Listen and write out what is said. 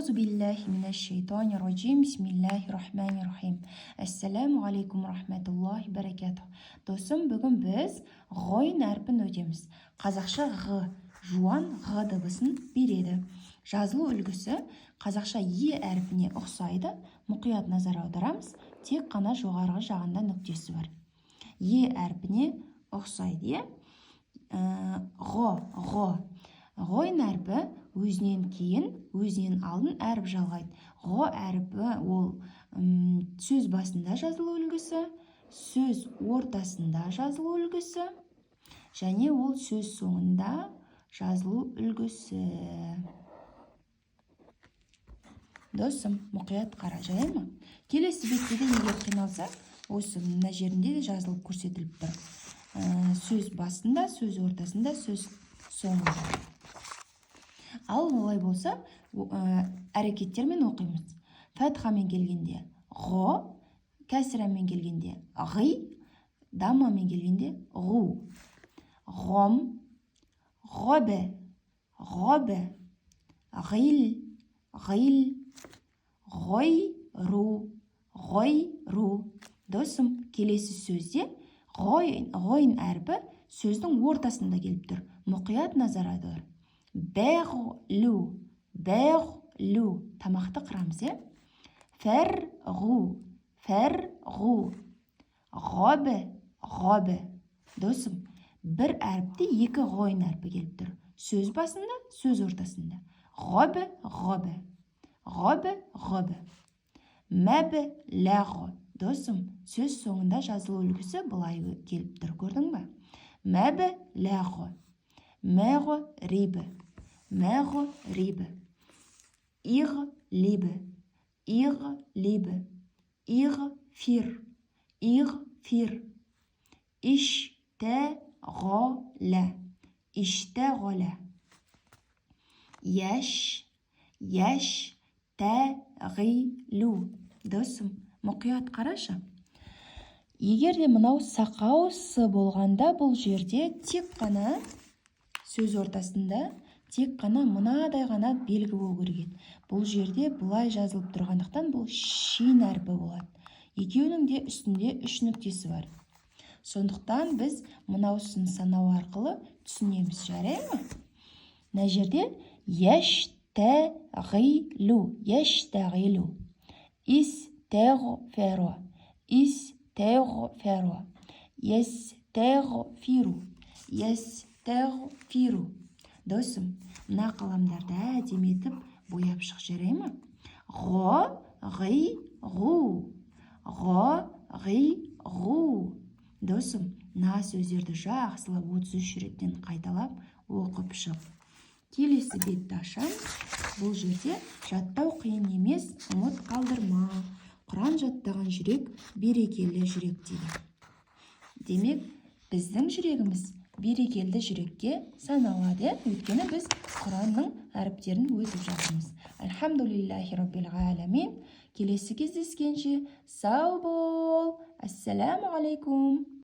Аузу биллахи минаш шайтани раджим. Бисмиллахи рахмани рахим. Ассаламу алейкум рахматуллахи баракатух. Досым, бүгін біз ғойн әрпін өтеміз. Қазақша ғ, жуан ғ дыбысын береді. Жазылу үлгісі қазақша е әрпіне ұқсайды. Мұқият назар аударамыз. Тек қана жоғарғы жағында нүктесі бар. Е әрпіне ұқсайды. Ғойн әрпі өзінен кейін, өзінен алдын әріп жалғайды. Ғо әрпі ол сөз басында жазылу үлгісі, сөз ортасында жазылу үлгісі, және ол сөз соңында жазылу үлгісі. Досым, мұқият қара, жарай ма? Келесі беттегі егер қиналса, осы мына жерінде де жазылып көрсетіліп тұр. Сөз басында, сөз ортасында, сөз соңында. Ал олай болса, әрекеттермен оқимыз. Фәтхамен келгенде ғо, кәсірамен келгенде ғи, дамамен келгенде ғу. Ғом, ғобе, ғобе, ғил, ғил, ғойру, ғойру. Досым, келесі сөзде ғойн әрпі сөздің ортасында келіп тұр. Мұқият назар аудар. Бәғлу, бәғлу. Тамақты қырамыз, фәрғу, фәрғу. Ғобе, ғобе. Досым, бір әріпте екі ғойн әрпі келіп тұр. Сөз басында, сөз ортасында. Ғобе, ғобе. Ғобе, ғобе. Мәбі, ләғу. Досым, сөз соңында жазылу үлгісі бұлай келіп тұр. Көрдің бе? Мәбі, ләғу. Мәғу, рибі. Мәғу, рибі. Иғ, либі. Иғ, либі. Иғ, фир. Иғ, фир. Иштәғолә. Иштәғолә. Яш, яш, тәғилу. Досым, мұқият қарашы. Егер де мынау сақау сы болғанда, бұл жерде тек қана сөз ортасында, тек қана мынадай ғана белгі болу керек. Бұл жерде бұлай жазылып тұрғандықтан бұл шин әрпі болады. Екеуінің де үстінде үш нүктесі бар. Сондықтан біз мынаусын санау арқылы түсінеміз, жарай ма? Мына жерде яштәғилу, яштәғилу. Истәғфәру, истәғфәру. Ястәғфиру, ястәғфиру. Досым, мына қаламдарды әдемі бояп шық, жарай ма? Ғо, ғи, ғу. Ғо, ғи, ғу. Досым, мына сөздерді жақсылап 33 реттен қайталап оқып шық. Келесі бетті ашам. Бұл жерде жаттау қиын емес, ұмыт қалдырма. Құран жаттаған жүрек берекелі жүрек дейді. Демек, біздің жүрегіміз берекелді жүрекке саналады. Өйткені біз Құранның әріптерін өтіп жатырмыз. Альхамдулиллахи раббил аламин. Келесі кездескенше сау бол. Ассаламу алейкум.